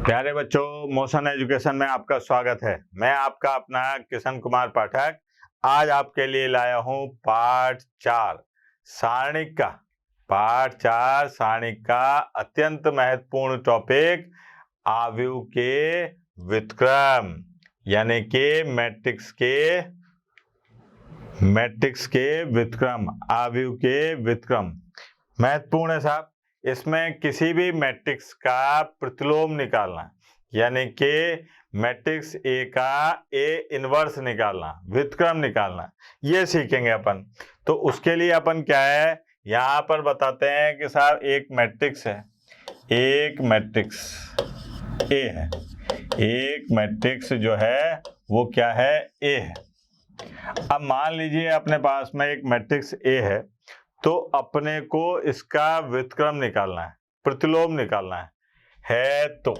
प्यारे बच्चों, motion education में आपका स्वागत है। मैं आपका अपना किशन कुमार पाठक आज आपके लिए लाया हूं पाठ 4 सारणिक का। पाठ 4 सारणिक का अत्यंत महत्वपूर्ण टॉपिक आव्यूह के व्युत्क्रम यानी कि मैट्रिक्स के व्युत्क्रम, आव्यूह के व्युत्क्रम महत्वपूर्ण है साहब। इसमें किसी भी मैट्रिक्स का प्रतिलोम निकालना यानी कि मैट्रिक्स ए का ए इनवर्स निकालना, व्युत्क्रम निकालना, ये सीखेंगे अपन। तो उसके लिए अपन क्या है, यहाँ पर बताते हैं कि साहब एक मैट्रिक्स है, एक मैट्रिक्स ए है, एक मैट्रिक्स जो है वो क्या है, ए है। अब मान लीजिए अपने पास में एक मैट्रिक्स ए है, तो अपने को इसका व्युत्क्रम निकालना है, प्रतिलोम निकालना है तो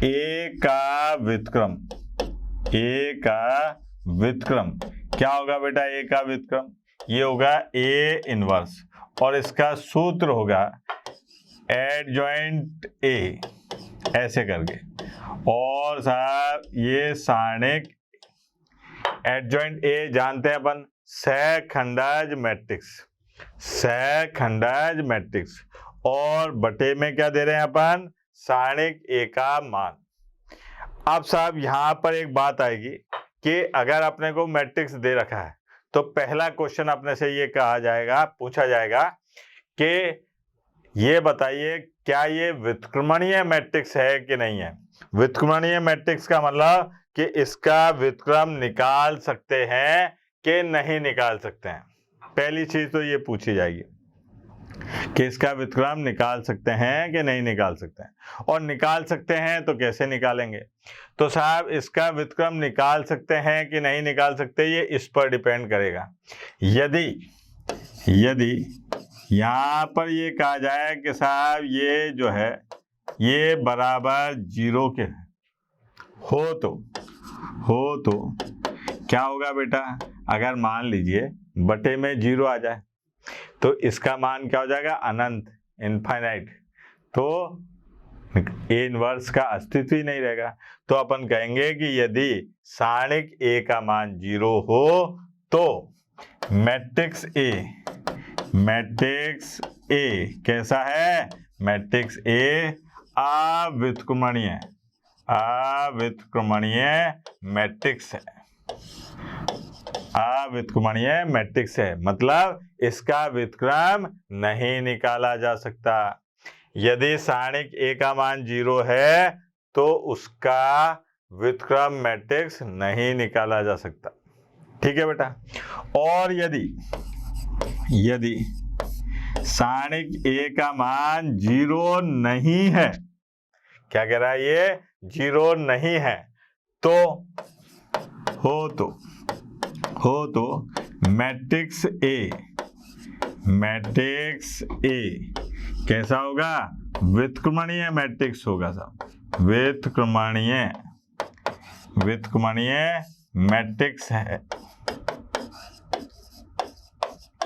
ए का व्युत्क्रम, ए का व्युत्क्रम क्या होगा बेटा? ए का व्युत्क्रम ये होगा ए इनवर्स और इसका सूत्र होगा एडजॉइंट ए, ऐसे करके। और साहब ये सारणिक एडजॉइंट ए जानते हैं अपन, सहखंडज मैट्रिक्स, सहखंडज मैट्रिक्स, और बटे में क्या दे रहे हैं अपन? सारणिक ए का मान। अब साहब यहाँ पर एक बात आएगी कि अगर अपने को मैट्रिक्स दे रखा है तो पहला क्वेश्चन अपने से ये कहा जाएगा, पूछा जाएगा कि ये बताइए क्या ये व्युत्क्रमणीय मैट्रिक्स है कि नहीं है। व्युत्क्रमणीय मैट्रिक्स का मतलब कि इसका व्युत्क्रम निकाल सकते हैं कि नहीं निकाल सकते हैं। पहली चीज तो ये पूछी जाएगी कि इसका व्युत्क्रम निकाल सकते हैं कि नहीं निकाल सकते हैं, और निकाल सकते हैं तो कैसे निकालेंगे। तो साहब इसका व्युत्क्रम निकाल सकते हैं कि नहीं निकाल सकते, ये इस पर डिपेंड करेगा। यदि यहाँ पर ये कहा जाए कि साहब ये जो है ये बराबर 0 के हो तो क्या होगा बेटा? अगर मान लीजिए बटे में 0 आ जाए तो इसका मान क्या हो जाएगा? अनंत, इनफाइनाइट। तो ए इनवर्स का अस्तित्व ही नहीं रहेगा। तो अपन कहेंगे कि यदि सारणिक ए का मान 0 हो तो मैट्रिक्स ए कैसा है? मैट्रिक्स ए अव्युत्क्रमणीय मैट्रिक्स है, अव्युत्क्रमणीय मैट्रिक्स है, मतलब इसका व्युत्क्रम नहीं निकाला जा सकता। यदि सारणिक ए का मान 0 है तो उसका व्युत्क्रम मैट्रिक्स नहीं निकाला जा सकता। ठीक है बेटा। और यदि सारणिक ए का मान 0 नहीं है, क्या कह रहा है ये? 0 नहीं है तो हो तो मैट्रिक्स ए कैसा होगा? व्युत्क्रमणीय मैट्रिक्स होगा साहब, व्युत्क्रमणीय मैट्रिक्स है।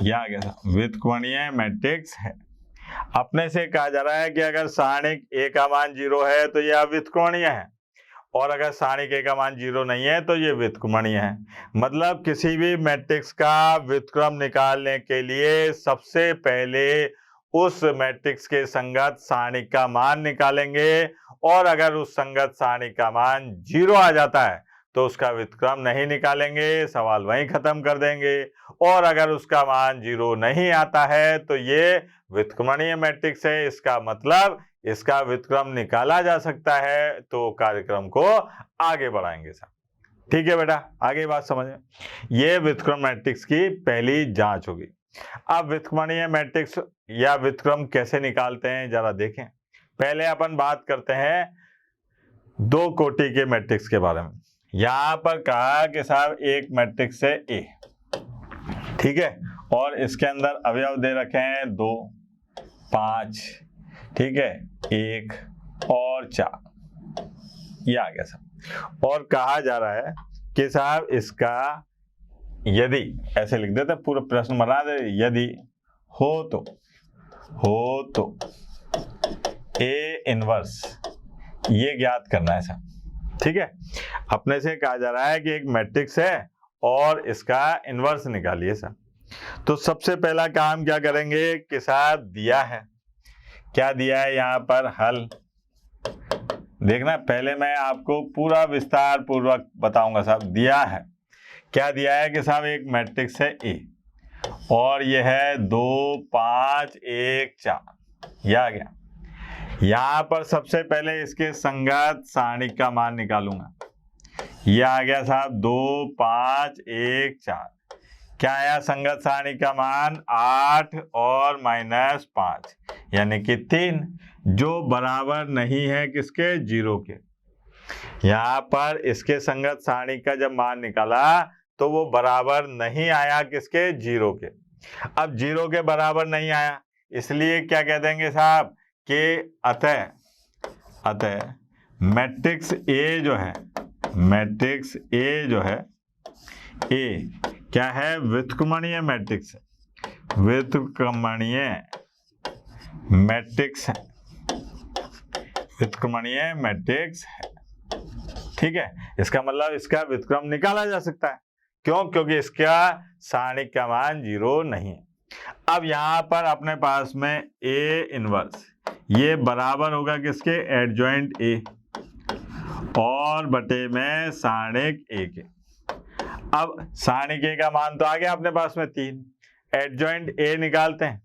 यह आ गया, व्युत्क्रमणीय मैट्रिक्स है। अपने से कहा जा रहा है कि अगर सारणिक ए का मान 0 है तो यह अव्युत्क्रमणीय है, और अगर सारणिक ए का मान 0 नहीं है तो ये व्युत्क्रमणीय है। मतलब किसी भी मैट्रिक्स का व्युत्क्रम निकालने के लिए सबसे पहले उस मैट्रिक्स के संगत सारणिक का मान निकालेंगे, और अगर उस संगत सारणिक का मान 0 आ जाता है तो उसका व्युत्क्रम नहीं निकालेंगे, सवाल वहीं खत्म कर देंगे। और अगर उसका मान 0 नहीं आता है तो ये व्युत्क्रमणीय मैट्रिक्स है, इसका मतलब इसका व्युत्क्रम निकाला जा सकता है। तो कार्यक्रम को आगे बढ़ाएंगे साहब। ठीक है बेटा, आगे बात समझें। ये व्युत्क्रम मैट्रिक्स की पहली जांच होगी। अब व्युत्क्रमणीय मैट्रिक्स या व्युत्क्रम कैसे निकालते हैं जरा देखें। पहले अपन बात करते हैं 2 कोटि के मैट्रिक्स के बारे में। यहां पर कहा कि साहब एक मैट्रिक्स है ए, ठीक है, और इसके अंदर अवयव दे रखे हैं 2, 5, ठीक है, 1 और 4, ये आ गया साहब। और कहा जा रहा है कि साहब इसका यदि, ऐसे लिख देते, पूरा प्रश्न बना दे, यदि हो तो ए इनवर्स, ये ज्ञात करना है सर। ठीक है, अपने से कहा जा रहा है कि एक मैट्रिक्स है और इसका इनवर्स निकालिए सर। तो सबसे पहला काम क्या करेंगे कि साथ दिया है, क्या दिया है यहाँ पर, हल। देखना, पहले मैं आपको पूरा विस्तार पूर्वक बताऊंगा साहब। दिया है, क्या दिया है कि साहब एक मैट्रिक्स है ए और यह है 2 5 1 4, यह आ गया। यहां पर सबसे पहले इसके संगत सारणिक का मान निकालूंगा। यह आ गया साहब 2 5 1 4। क्या आया संगत सारणी का मान, 8 और -5 यानी कि 3, जो बराबर नहीं है किसके, 0 के। यहाँ पर इसके संगत सारणी का जब मान निकाला तो वो बराबर नहीं आया किसके, 0 के। अब 0 के बराबर नहीं आया, इसलिए क्या कह देंगे साहब कि अतः मैट्रिक्स ए जो है, मैट्रिक्स ए जो है, ए क्या है, व्युत्क्रमणीय मैट्रिक्स है, व्युत्क्रमणीय मैट्रिक्स है, व्युत्क्रमणीय मैट्रिक्स है। ठीक है, इसका मतलब इसका व्युत्क्रम निकाला जा सकता है। क्यों? क्योंकि इसका सारणिक का मान 0 नहीं है। अब यहां पर अपने पास में ए इनवर्स, ये बराबर होगा किसके, एडजॉइंट ए और बटे में सारणिक ए के। अब सारणिक ए का मान तो आ गया अपने पास में 3, एडजॉइंट ए निकालते हैं।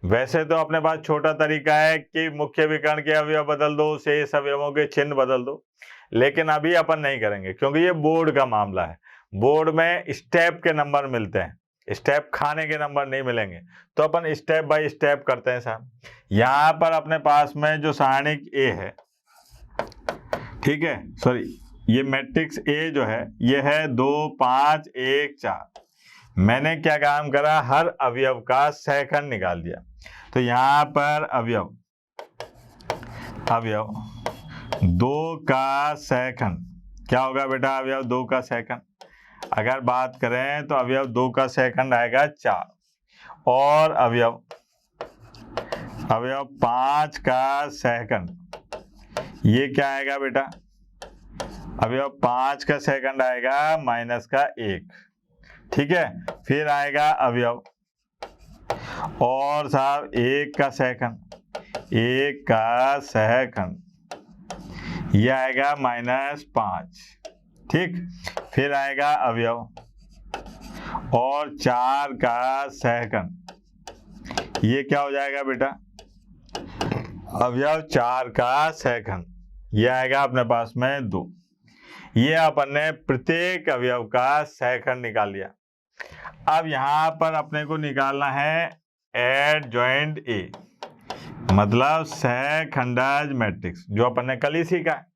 वैसे तो अपने पास छोटा तरीका है कि मुख्य विकर्ण के अवयव बदल दो, शेष अवयवों के चिन्ह बदल दो, लेकिन अभी अपन नहीं करेंगे क्योंकि ये बोर्ड का मामला है। बोर्ड में स्टेप के नंबर मिलते हैं, स्टेप खाने के नंबर नहीं मिलेंगे, तो अपन स्टेप बाय स्टेप करते हैं साहब। यहाँ पर अपने पास में जो सारणिक ए है, ठीक है, सॉरी, ये मैट्रिक्स ए जो है ये है 2 5 1 4। मैंने क्या काम करा, हर अवयव का सहखंड निकाल दिया। तो यहाँ पर अवयव 2 का सहखंड क्या होगा बेटा, अवयव 2 का सहखंड अगर बात करें तो अवयव 2 का सहखंड आएगा 4, और अवयव 5 का सहखंड ये क्या आएगा बेटा, अवयव 5 का सहखंड आएगा -1। ठीक है, फिर आएगा अवयव और साहब 1 का सहखंड, 1 का सहखंड ये आएगा -5। ठीक, फिर आएगा अवयव और 4 का सहखंड, ये क्या हो जाएगा बेटा, अवयव 4 का सहखंड ये आएगा अपने पास में 2। ये अपन ने प्रत्येक अवयव का सहखंड निकाल लिया। अब यहां पर अपने को निकालना है एडजॉइंट ए, मतलब सहखंडज मैट्रिक्स, जो अपन ने कल ही सीखा है।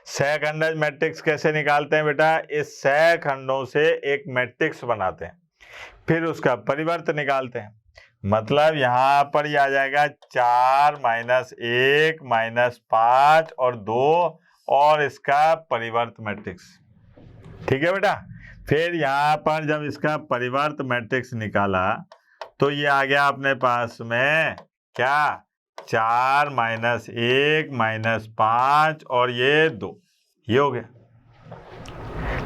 सहखंडज मैट्रिक्स कैसे निकालते हैं बेटा, इस सहखंडों से एक मैट्रिक्स बनाते हैं, फिर उसका परिवर्त निकालते हैं। मतलब यहाँ पर ये आ जाएगा 4 -1 -5 और 2 और इसका परिवर्त मैट्रिक्स। ठीक है बेटा, फिर यहाँ पर जब इसका परिवर्त मैट्रिक्स निकाला तो ये आ गया अपने पास में क्या, 4 -1 -5 और ये 2, ये हो गया।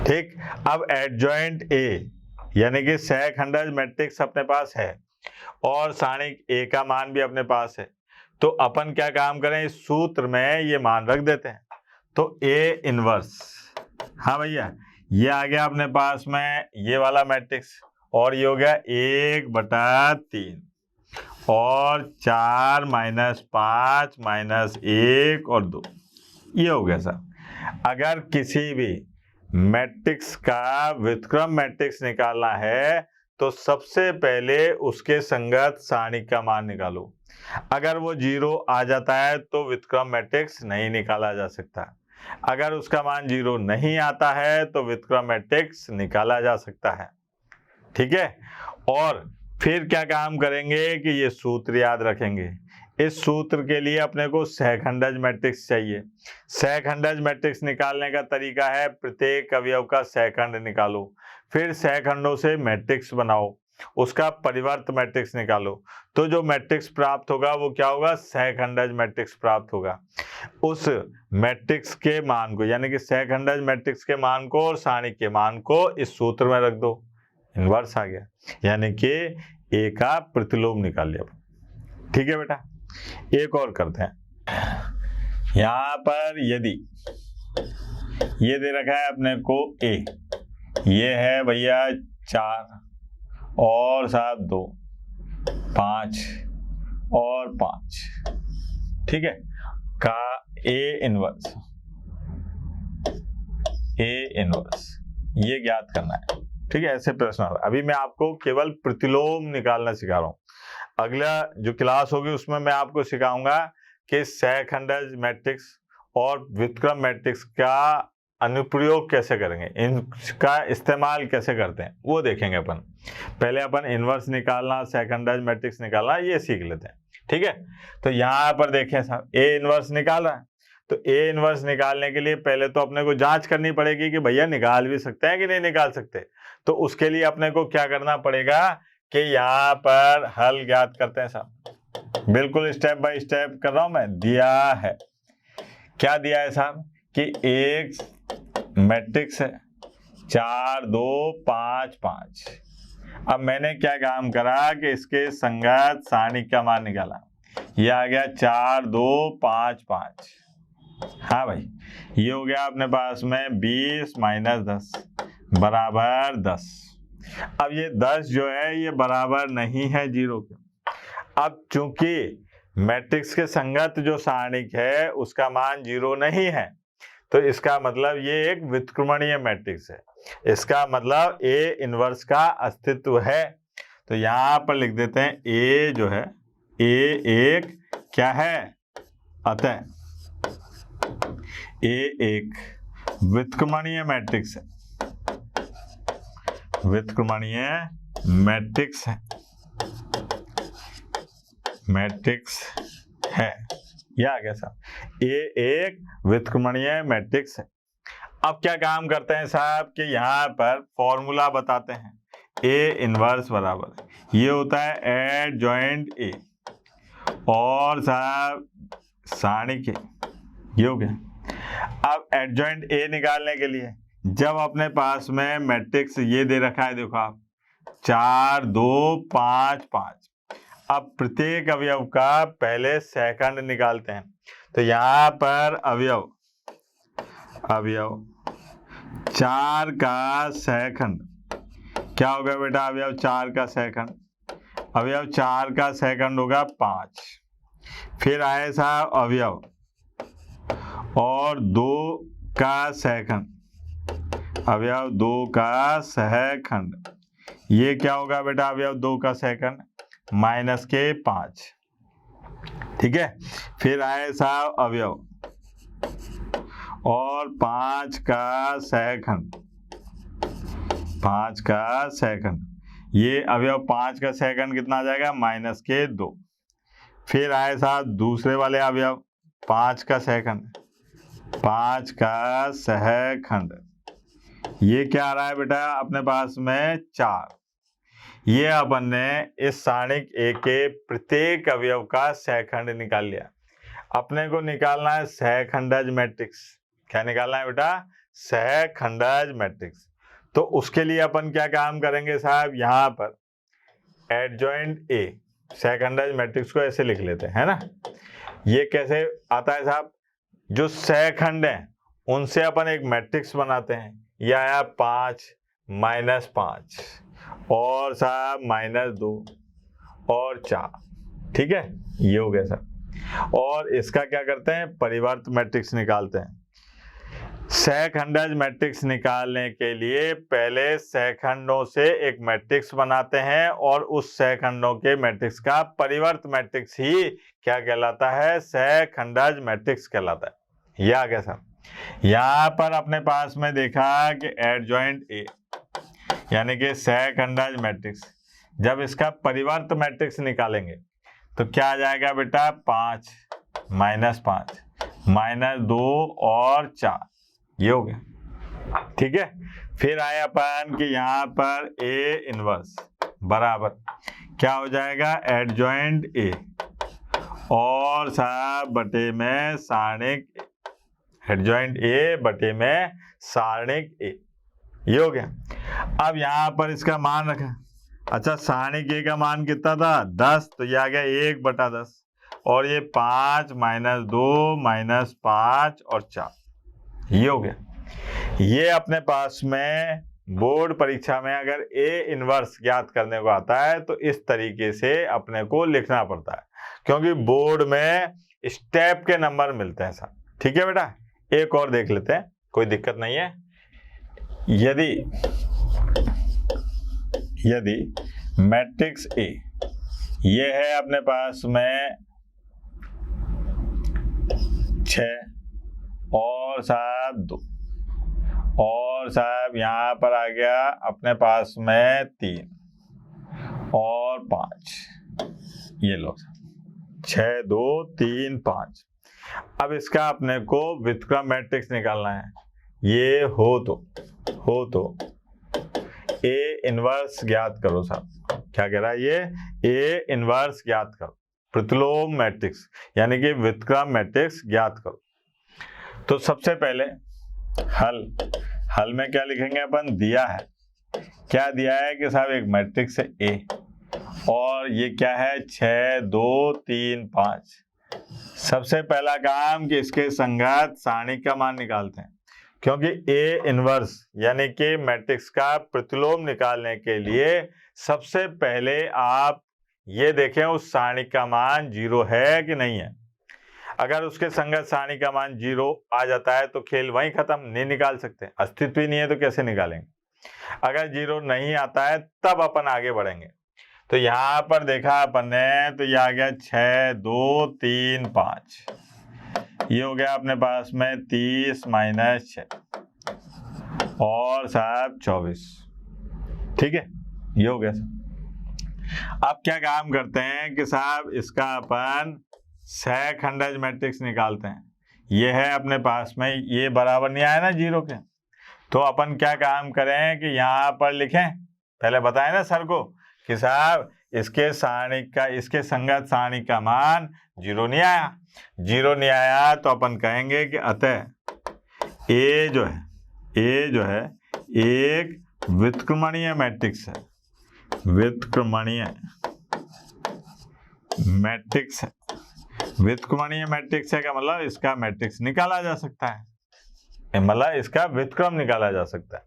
ठीक, अब एडजॉइंट ए यानी कि सहखंडज मैट्रिक्स अपने पास है और सारणिक ए का मान भी अपने पास है, तो अपन क्या काम करें, इस सूत्र में ये मान रख देते हैं। तो ए इनवर्स, हाँ भैया, ये आ गया अपने पास में ये वाला मैट्रिक्स, और ये हो गया 1/3 और 4 -5 -1 और 2, ये हो गया सर। अगर किसी भी मैट्रिक्स का व्युत्क्रम मैट्रिक्स निकालना है तो सबसे पहले उसके संगत सारणिक का मान निकालो। अगर वो 0 आ जाता है तो व्युत्क्रम मैट्रिक्स नहीं निकाला जा सकता। अगर उसका मान 0 नहीं आता है तो व्युत्क्रम मैट्रिक्स निकाला जा सकता है। ठीक है, और फिर क्या काम करेंगे कि ये सूत्र याद रखेंगे। इस सूत्र के लिए अपने को सहखंडज मैट्रिक्स चाहिए। सहखंडज मैट्रिक्स निकालने का तरीका है, प्रत्येक अवयव का सहखंड निकालो, फिर सहखंडों से मैट्रिक्स बनाओ, उसका परिवर्त मैट्रिक्स निकालो, तो जो मैट्रिक्स प्राप्त होगा वो क्या होगा, सहखंडज मैट्रिक्स प्राप्त होगा। उस मैट्रिक्स के मान को, यानी कि सहखंडज मैट्रिक्स के मान को और सारणिक के मान को इस सूत्र में रख दो, इनवर्स आ गया, यानी कि ए का प्रतिलोम निकाल लिया। ठीक है बेटा, एक और करते हैं। यहां पर यदि ये दे रखा है अपने को ए, ये है भैया 4 और 7 2 5 और 5, ठीक है, का ए इनवर्स ये ज्ञात करना है। ठीक है, ऐसे प्रश्न। अभी मैं आपको केवल प्रतिलोम निकालना सिखा रहा हूँ। अगला जो क्लास होगी उसमें मैं आपको सिखाऊंगा कि सहखंडज मैट्रिक्स और व्युत्क्रम मैट्रिक्स का अनुप्रयोग कैसे करेंगे, इनका इस्तेमाल कैसे करते हैं वो देखेंगे अपन। पहले अपन इनवर्स निकालना, सहखंडज मैट्रिक्स निकालना ये सीख लेते हैं। ठीक है, तो यहाँ पर देखें साहब ए इनवर्स निकाल रहा है, तो ए इनवर्स निकालने के लिए पहले तो अपने को जांच करनी पड़ेगी कि भैया निकाल भी सकते हैं कि नहीं निकाल सकते। तो उसके लिए अपने को क्या करना पड़ेगा कि यहाँ पर हल ज्ञात करते हैं साहब। बिल्कुल स्टेप बाय स्टेप कर रहा हूं मैं। दिया है, क्या दिया है साहब कि एक मैट्रिक्स है 4 2 5 5। अब मैंने क्या काम करा कि इसके संगत सारणिक का मान निकाला, ये आ गया 4 2 5 5। हाँ भाई, ये हो गया अपने पास में 20 - 10 बराबर 10। अब ये 10 जो है ये बराबर नहीं है 0 के। अब चूंकि मैट्रिक्स के संगत जो सारणिक है उसका मान 0 नहीं है, तो इसका मतलब ये एक व्युत्क्रमणीय मैट्रिक्स है, इसका मतलब ए इनवर्स का अस्तित्व है। तो यहाँ पर लिख देते हैं ए जो है, ए एक क्या है, अतः ए एक व्युत्क्रमणीय मैट्रिक्स है, व्युत्क्रमणीय मैट्रिक्स है। यह आ गया साहब, ए एक व्युत्क्रमणीय मैट्रिक्स है। अब क्या काम करते हैं साहब कि यहाँ पर फॉर्मूला बताते हैं। ए इनवर्स बराबर ये होता है एडजॉइंट ए और साहब सारणिक ए, ये हो गया। अब एडजॉइंट ए निकालने के लिए जब अपने पास में मैट्रिक्स ये दे रखा है, देखो आप 4 2 5 5, अब प्रत्येक अवयव का पहले सहखंड निकालते हैं। तो यहाँ पर अवयव 4 का सहखंड क्या होगा बेटा, अवयव 4 का सहखंड, अवयव 4 का सहखंड होगा 5। फिर आए साहब अवयव और 2 का सहखंड, अवयव 2 का सहखंड, ये क्या होगा बेटा, अवयव 2 का सहखंड -5। ठीक है, फिर आए साहब अवयव और 5 का सहखंड, 5 का सहखंड, ये अवयव 5 का सहखंड कितना आ जाएगा, -2। फिर आए साहब दूसरे वाले अवयव 5 का सहखंड, 5 का सहखंड, ये क्या आ रहा है बेटा अपने पास में 4। ये अपन ने इस सारणिक ए के प्रत्येक अवयव का सहखंड निकाल लिया। अपने को निकालना है सहखंडज मैट्रिक्स। क्या निकालना है बेटा, सहखंडज मैट्रिक्स। तो उसके लिए अपन क्या काम करेंगे साहब, यहाँ पर एडजॉइंट ए सहखंडज मैट्रिक्स को ऐसे लिख लेते हैं, है ना। ये कैसे आता है साहब, जो सहखंड है उनसे अपन एक मैट्रिक्स बनाते हैं। यह आया 5 -5 और साहब -2 और 4। ठीक है, ये हो गया सर। और इसका क्या करते हैं, परिवर्त मैट्रिक्स निकालते हैं। सहखंडज मैट्रिक्स निकालने के लिए पहले सहखंडों से एक मैट्रिक्स बनाते हैं और उस सहखंडों के मैट्रिक्स का परिवर्त मैट्रिक्स ही क्या कहलाता है, सहखंडज मैट्रिक्स कहलाता है। यह आ गया सर। यहाँ पर अपने पास में देखा कि एडजॉइंट ए यानी कि सहखंडज मैट्रिक्स, जब इसका परिवर्त मैट्रिक्स निकालेंगे तो क्या आ जाएगा बेटा, 5 -5 -2 और 4, ये हो गया। ठीक है, फिर आया अपन कि यहाँ पर ए इनवर्स बराबर क्या हो जाएगा, एडजॉइंट ए और साहब बटे में सारणिक, एडजॉइंट ए बटे में सारणिक ए, ये हो गया। अब यहाँ पर इसका मान रखा, अच्छा सारणिक ए का मान कितना था 10, तो ये आ गया 1/10 और ये 5 - 2 - 5 और 4, ये हो गया। ये अपने पास में बोर्ड परीक्षा में अगर ए इनवर्स ज्ञात करने को आता है तो इस तरीके से अपने को लिखना पड़ता है, क्योंकि बोर्ड में स्टेप के नंबर मिलते हैं सर। ठीक है बेटा, एक और देख लेते हैं, कोई दिक्कत नहीं है। यदि मैट्रिक्स ए ये है अपने पास में 6 और साहब 2 और साहब यहाँ पर आ गया अपने पास में 3 और 5, ये लो 6 2 3 5। अब इसका अपने को व्युत्क्रम मैट्रिक्स निकालना है। ये हो तो ए इनवर्स ज्ञात करो साहब, क्या कह रहा है ये, ए इनवर्स ज्ञात करो, प्रतिलोम मैट्रिक्स यानी कि व्युत्क्रम मैट्रिक्स ज्ञात करो। तो सबसे पहले हल में क्या लिखेंगे अपन, दिया है, क्या दिया है कि साहब एक मैट्रिक्स है ए और ये क्या है 6 2 3 5। सबसे पहला काम कि इसके संगत सारणिक का मान निकालते हैं, क्योंकि ए इनवर्स यानी कि मैट्रिक्स का प्रतिलोम निकालने के लिए सबसे पहले आप ये देखें उस सारणिक का मान 0 है कि नहीं है। अगर उसके संगत सारणी का मान 0 आ जाता है तो खेल वहीं खत्म, नहीं निकाल सकते, अस्तित्व ही नहीं है तो कैसे निकालेंगे। अगर 0 नहीं आता है तब अपन आगे बढ़ेंगे। तो यहाँ पर देखा अपन ने तो ये आ गया 6 2 3 5, ये हो गया अपने पास में 30 - 6 और साहब 24। ठीक है, ये हो गया। अब क्या काम करते हैं कि साहब इसका अपन सहखंडज मैट्रिक्स निकालते हैं। ये है अपने पास में, ये बराबर नहीं आया ना 0 के, तो अपन क्या काम करें कि यहाँ पर लिखें, पहले बताए ना सर को कि साहब इसके सारणिक का, इसके संगत सारणिक का मान 0 नहीं आया। 0 नहीं आया तो अपन कहेंगे कि अतः ए जो है एक व्युत्क्रमणीय मैट्रिक्स है, व्युत्क्रमणीय मैट्रिक्स है। व्युत्क्रमणीय मैट्रिक्स है का मतलब इसका मैट्रिक्स निकाला जा सकता है, मतलब इसका व्युत्क्रम निकाला जा सकता है।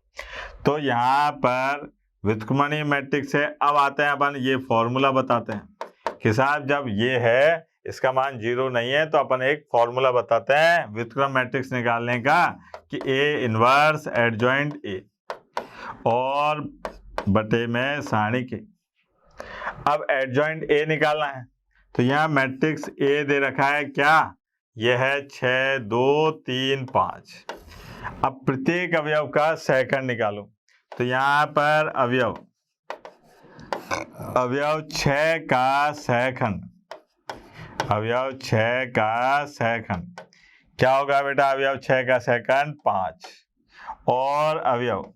तो यहाँ पर व्युत्क्रमणीय मैट्रिक्स है। अब आते हैं अपन ये फॉर्मूला बताते हैं कि साहब जब ये है इसका मान 0 नहीं है तो अपन एक फॉर्मूला बताते हैं व्युत्क्रम मैट्रिक्स निकालने का कि ए इनवर्स एडजॉइंट ए और बटे में सारणी के। अब एडजॉइंट ए निकालना है तो यहाँ मैट्रिक्स ए दे रखा है, क्या यह है 6 2 3 5। अब प्रत्येक अवयव का सहखंड निकालो, तो यहाँ पर अवयव 6 का सहखंड, अवयव 6 का सहखंड क्या होगा बेटा, अवयव 6 का सहखंड 5 और अवयव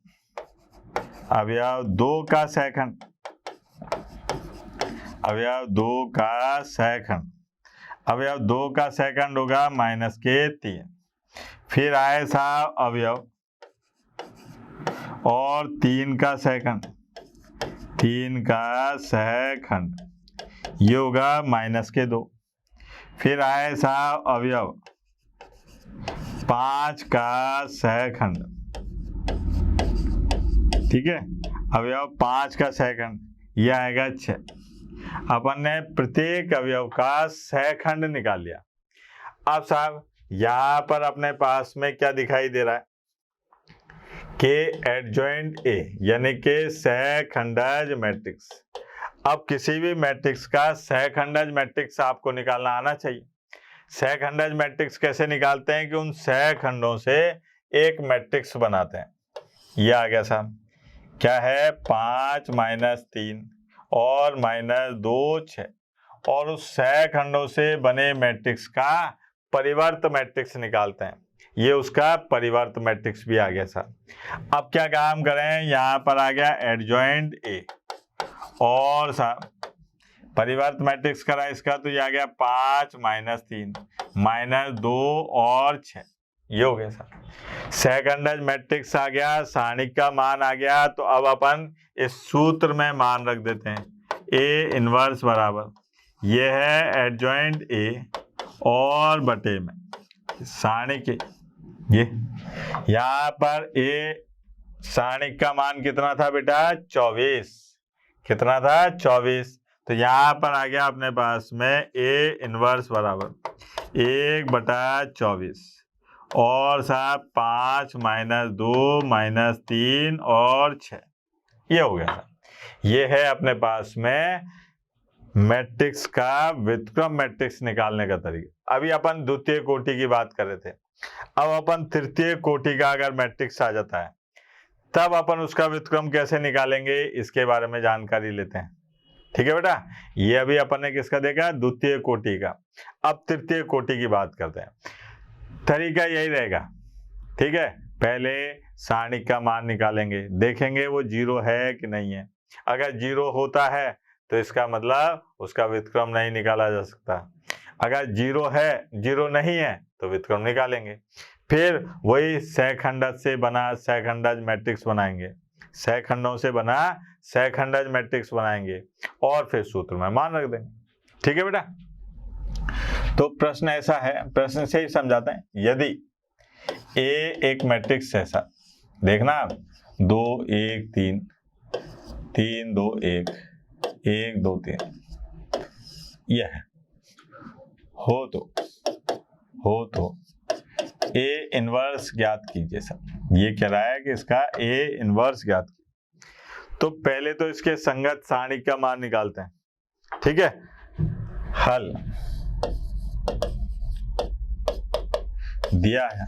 2 का सहखंड, अवयव 2 का सहखंड, अवयव 2 का सहखंड होगा -3। फिर आए साहब अवयव और 3 का सहखंड, 3 का सहखंड ये होगा -2। फिर आए साहब अवयव 5 का सहखंड, ठीक है, अवयव 5 का सहखंड यह आएगा 6। अपन ने प्रत्येक अवयव का सहखंड निकाल लिया। अब साहब यहाँ पर अपने पास में क्या दिखाई दे रहा है कि एडजॉइंट ए यानी कि सहखंडज मैट्रिक्स। अब किसी भी मैट्रिक्स का सहखंडज मैट्रिक्स आपको निकालना आना चाहिए। सहखंडज मैट्रिक्स कैसे निकालते हैं कि उन सहखंडों से एक मैट्रिक्स बनाते हैं। यह आ गया साहब, क्या है 5 - 3 और -2 6 और उस सहखंडों से बने मैट्रिक्स का परिवर्त मैट्रिक्स निकालते हैं। ये उसका परिवर्त मैट्रिक्स भी आ गया सर। अब क्या काम करें, यहाँ पर आ गया एडजॉइंट ए और परिवर्त मैट्रिक्स करा इसका, तो ये आ गया 5 माइनस 3 माइनस 2 और 6, ये हो गया सर। सेकंडज मैट्रिक्स आ गया, सारणिक का मान आ गया। तो अब अपन इस सूत्र में मान रख देते हैं, ए इनवर्स बराबर ये है एडजॉइंट ए और बटे में सारणिक ये, यहाँ पर ए सारणिक का मान कितना था बेटा 24, कितना था 24। तो यहाँ पर आ गया अपने पास में ए इनवर्स बराबर 1/24 और साहब 5 माइनस 2 माइनस 3 और 6, ये हो गया। ये है अपने पास में मैट्रिक्स का व्युत्क्रम मैट्रिक्स निकालने का तरीका। अभी अपन द्वितीय कोटि की बात कर रहे थे, अब अपन तृतीय कोटि का अगर मैट्रिक्स आ जाता है तब अपन उसका व्युत्क्रम कैसे निकालेंगे, इसके बारे में जानकारी लेते हैं। ठीक है बेटा, ये अभी अपन ने किसका देखा, द्वितीय कोटि का। अब तृतीय कोटि की बात करते हैं। तरीका यही रहेगा, ठीक है। पहले सारणिक का मान निकालेंगे, देखेंगे वो 0 है कि नहीं है। अगर 0 होता है तो इसका मतलब उसका व्युत्क्रम नहीं निकाला जा सकता। अगर 0 नहीं है तो व्युत्क्रम निकालेंगे। फिर वही सहखंडज से बना सहखंडज मैट्रिक्स बनाएंगे, सहखंडों से बना सहखंडज मैट्रिक्स बनाएंगे और फिर सूत्र में मान रख देंगे। ठीक है बेटा, तो प्रश्न ऐसा है, प्रश्न से ही समझाते हैं। यदि ए एक मैट्रिक्स है, ऐसा देखना आप 2 1 3 3 2 1 1 2 3, यह है, हो तो ए इनवर्स ज्ञात कीजिए सर। ये कह रहा है कि इसका ए इनवर्स ज्ञात कीजिए। तो पहले तो इसके संगत सारणिक का मान निकालते हैं। ठीक है, हल दिया है,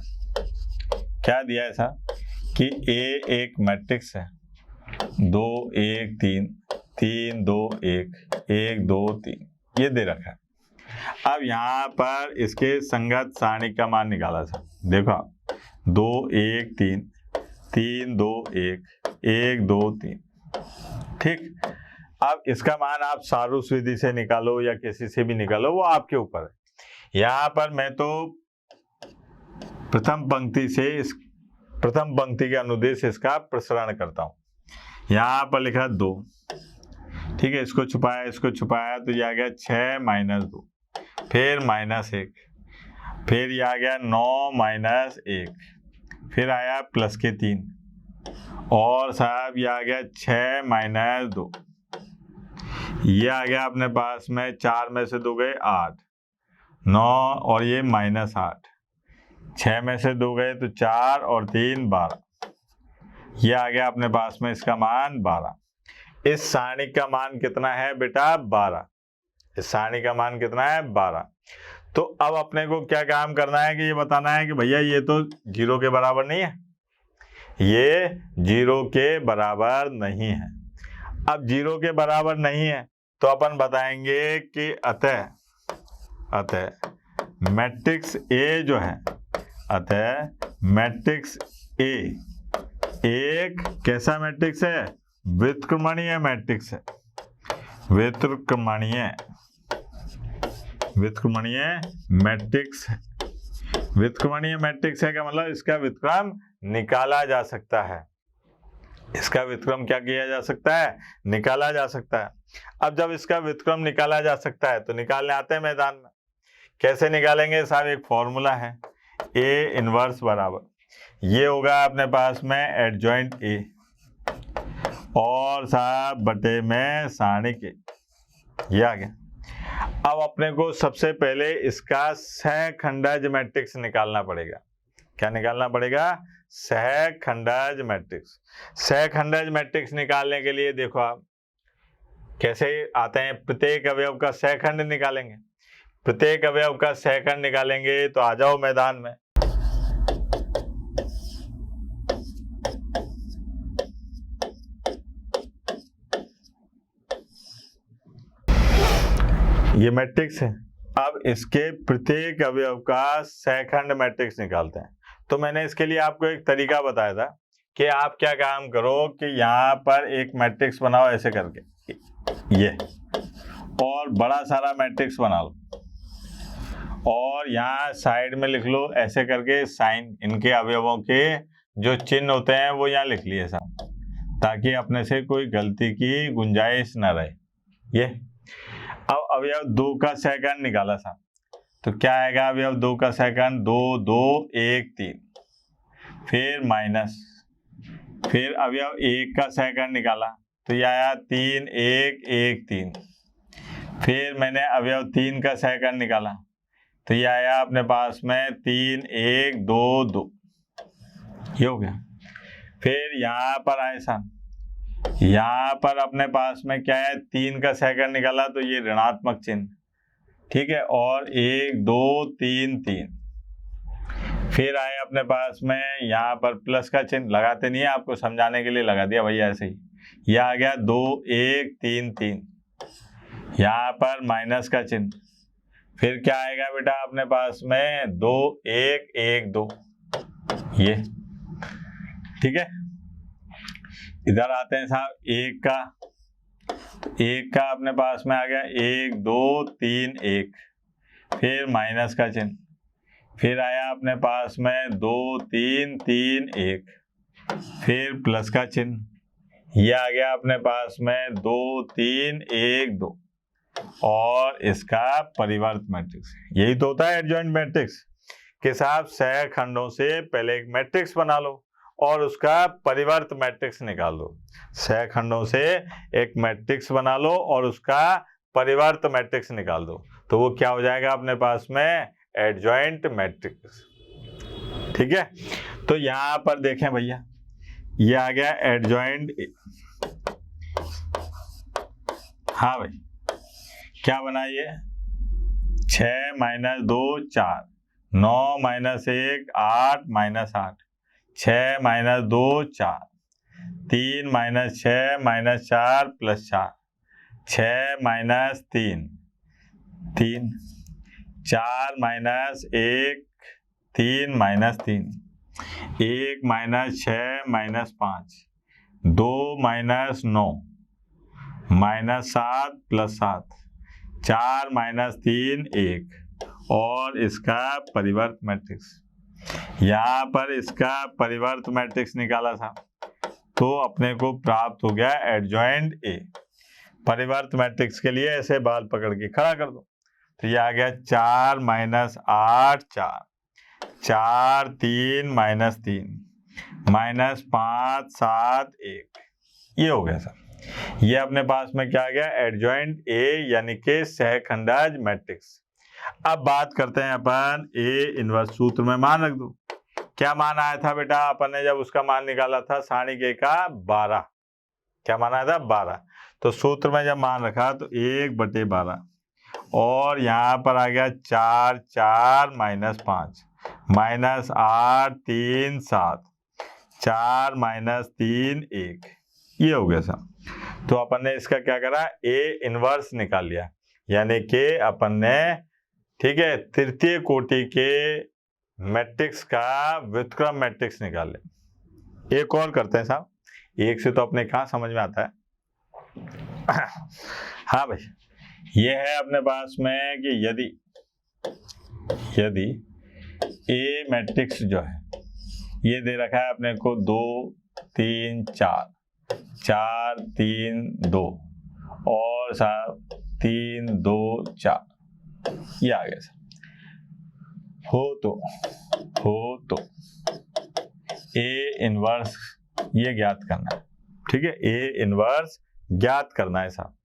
क्या दिया है सर कि ए एक मैट्रिक्स है 2 1 3 3 2 1 1 2 3, ये दे रखा है। अब यहाँ पर इसके संगत सारणिक का मान निकाला सर। देखो 2 1 3 3 2 1 1 2 3, ठीक। अब इसका मान आप सारूस विधि से निकालो या किसी से भी निकालो, वो आपके ऊपर है। यहाँ पर मैं तो प्रथम पंक्ति के अनुदेश इसका प्रसरण करता हूँ। यहाँ पर लिखा 2, ठीक है, इसको छुपाया तो ये आ गया 6 माइनस 2, फिर -1, फिर ये आ गया 9 माइनस 1, फिर आया प्लस के 3 और साहब ये आ गया 6 माइनस 2, ये आ गया अपने पास में 4 में से 2 गए 8, 9 और ये -8, 6 में से 2 गए तो 4 और 3 12, ये आ गया अपने पास में इसका मान 12। इस सारणिक का मान कितना है बेटा 12, इस सारणिक का मान कितना है 12। तो अब अपने को क्या काम करना है कि ये बताना है कि भैया ये तो 0 के बराबर नहीं है, ये 0 के बराबर नहीं है। अब 0 के बराबर नहीं है तो अपन बताएंगे कि अतः मैट्रिक्स ए जो है, अतः मैट्रिक्स ए एक कैसा मैट्रिक्स है, व्युत्क्रमणीय मैट्रिक्स है। व्युत्क्रमणीय मैट्रिक्स है। व्युत्क्रमणीय मैट्रिक्स है का मतलब इसका व्युत्क्रम निकाला जा सकता है। इसका व्युत्क्रम क्या किया जा सकता है, निकाला जा सकता है। अब जब इसका व्युत्क्रम निकाला जा सकता है तो निकालने आते हैं मैदान में। कैसे निकालेंगे साहब, एक फॉर्मूला है, ए इनवर्स बराबर ये होगा अपने पास में एडजॉइंट ए और साहब बटे में सारणिक ए, ये आ गया। अब अपने को सबसे पहले इसका सहखंडज मैट्रिक्स निकालना पड़ेगा। क्या निकालना पड़ेगा, सहखंडज मैट्रिक्स। सहखंडज मैट्रिक्स निकालने के लिए देखो आप कैसे आते हैं, प्रत्येक अवयव का सहखंड निकालेंगे। प्रत्येक अवयव का सहखंड निकालेंगे तो आ जाओ मैदान में। ये मैट्रिक्स है, अब इसके प्रत्येक अवयव का सहखंड मैट्रिक्स निकालते हैं। तो मैंने इसके लिए आपको एक तरीका बताया था कि आप क्या काम करो कि यहाँ पर एक मैट्रिक्स बनाओ ऐसे करके, ये, और बड़ा सारा मैट्रिक्स बना लो और यहाँ साइड में लिख लो ऐसे करके साइन, इनके अवयवों के जो चिन्ह होते हैं वो यहाँ लिख लिए साहब, ताकि अपने से कोई गलती की गुंजाइश ना रहे। ये अब अवयव 2 का सेकंड निकाला साहब, तो क्या आएगा अवयव 2 का सेकंड, 2 2 1 3, फिर माइनस, फिर अवयव 1 का सेकंड निकाला तो ये आया 3 1 1 3, फिर मैंने अवयव 3 का सेकंड निकाला तो ये आया अपने पास में 3 1 2 2, ये हो गया। फिर यहाँ पर आए साहब, यहाँ पर अपने पास में क्या है, 3 का सेकंड निकाला तो ये ऋणात्मक चिन्ह, ठीक है, और 1 2 3 3, फिर आए अपने पास में यहाँ पर प्लस का चिन्ह, लगाते नहीं है, आपको समझाने के लिए लगा दिया भैया ऐसे ही, ये आ गया 2 1 3 3, यहाँ पर माइनस का चिन्ह, फिर क्या आएगा बेटा अपने पास में 2 1 1 2, ये ठीक है। इधर आते हैं साहब 1 का, तो 1 का अपने पास में आ गया 1 2 3 1, फिर माइनस का चिन्ह, फिर आया अपने पास में 2 3 3 1, फिर प्लस का चिन्ह, ये आ गया अपने पास में 2 3 1 2, और इसका परिवर्त मैट्रिक्स। यही तो होता है एडजॉइंट मैट्रिक्स के साथ सह खंडों से पहले एक मैट्रिक्स बना लो और उसका परिवर्त मैट्रिक्स निकाल दो। सह खंडों से एक मैट्रिक्स बना लो और उसका परिवर्त मैट्रिक्स निकाल दो, तो वो क्या हो जाएगा अपने पास में, एडजॉइंट मैट्रिक्स, ठीक है। तो यहां पर देखें भैया, ये आ गया एडजॉइंट, हाँ भाई क्या बना ये, 6 - 2 4, 9 - 1 8 - 8, 6 - 2 4, 3 - 6 - 4 + 4, 6 - 3 3, 4 - 1 3 - 3, 1 - 6 - 5, 2 - 9 -7 + 7, 4 - 3 1, और इसका परिवर्त मैट्रिक्स, यहाँ पर इसका परिवर्त मैट्रिक्स निकाला था तो अपने को प्राप्त हो गया एडजॉइंट ए। परिवर्त मैट्रिक्स के लिए ऐसे बाल पकड़ के खड़ा कर दो, तो ये आ गया 4 - 8 4, 4 3 - 3 -5 7 1, ये हो गया सर। ये अपने पास में क्या आ गया, एडजॉइंट ए यानी कि सहखंडाज मैट्रिक्स। अब बात करते हैं अपन ए इनवर्स, सूत्र में मान रख दो। क्या मान आया था बेटा अपन ने जब उसका मान निकाला था, सारणी के का 12, क्या मान आया था 12, तो सूत्र में जब मान रखा तो 1/12, और यहाँ पर आ गया 4 4 - 5 -8 3 7, 4 - 3 1, ये हो गया सर। तो अपन ने इसका क्या करा, ए इनवर्स निकाल लिया, यानी कि अपन ने, ठीक है, तृतीय कोटि के मैट्रिक्स का व्युत्क्रम मैट्रिक्स निकाल लिया। एक और करते हैं साहब, एक से तो अपने कहाँ समझ में आता है। हाँ भाई, ये है अपने पास में कि यदि ए मैट्रिक्स जो है ये दे रखा है अपने को 2 3 4 4 3 2 और साहब 3 2 4, ये आ गया सर। हो तो ए इनवर्स ये ज्ञात करना है, ठीक है, ए इनवर्स ज्ञात करना है साहब।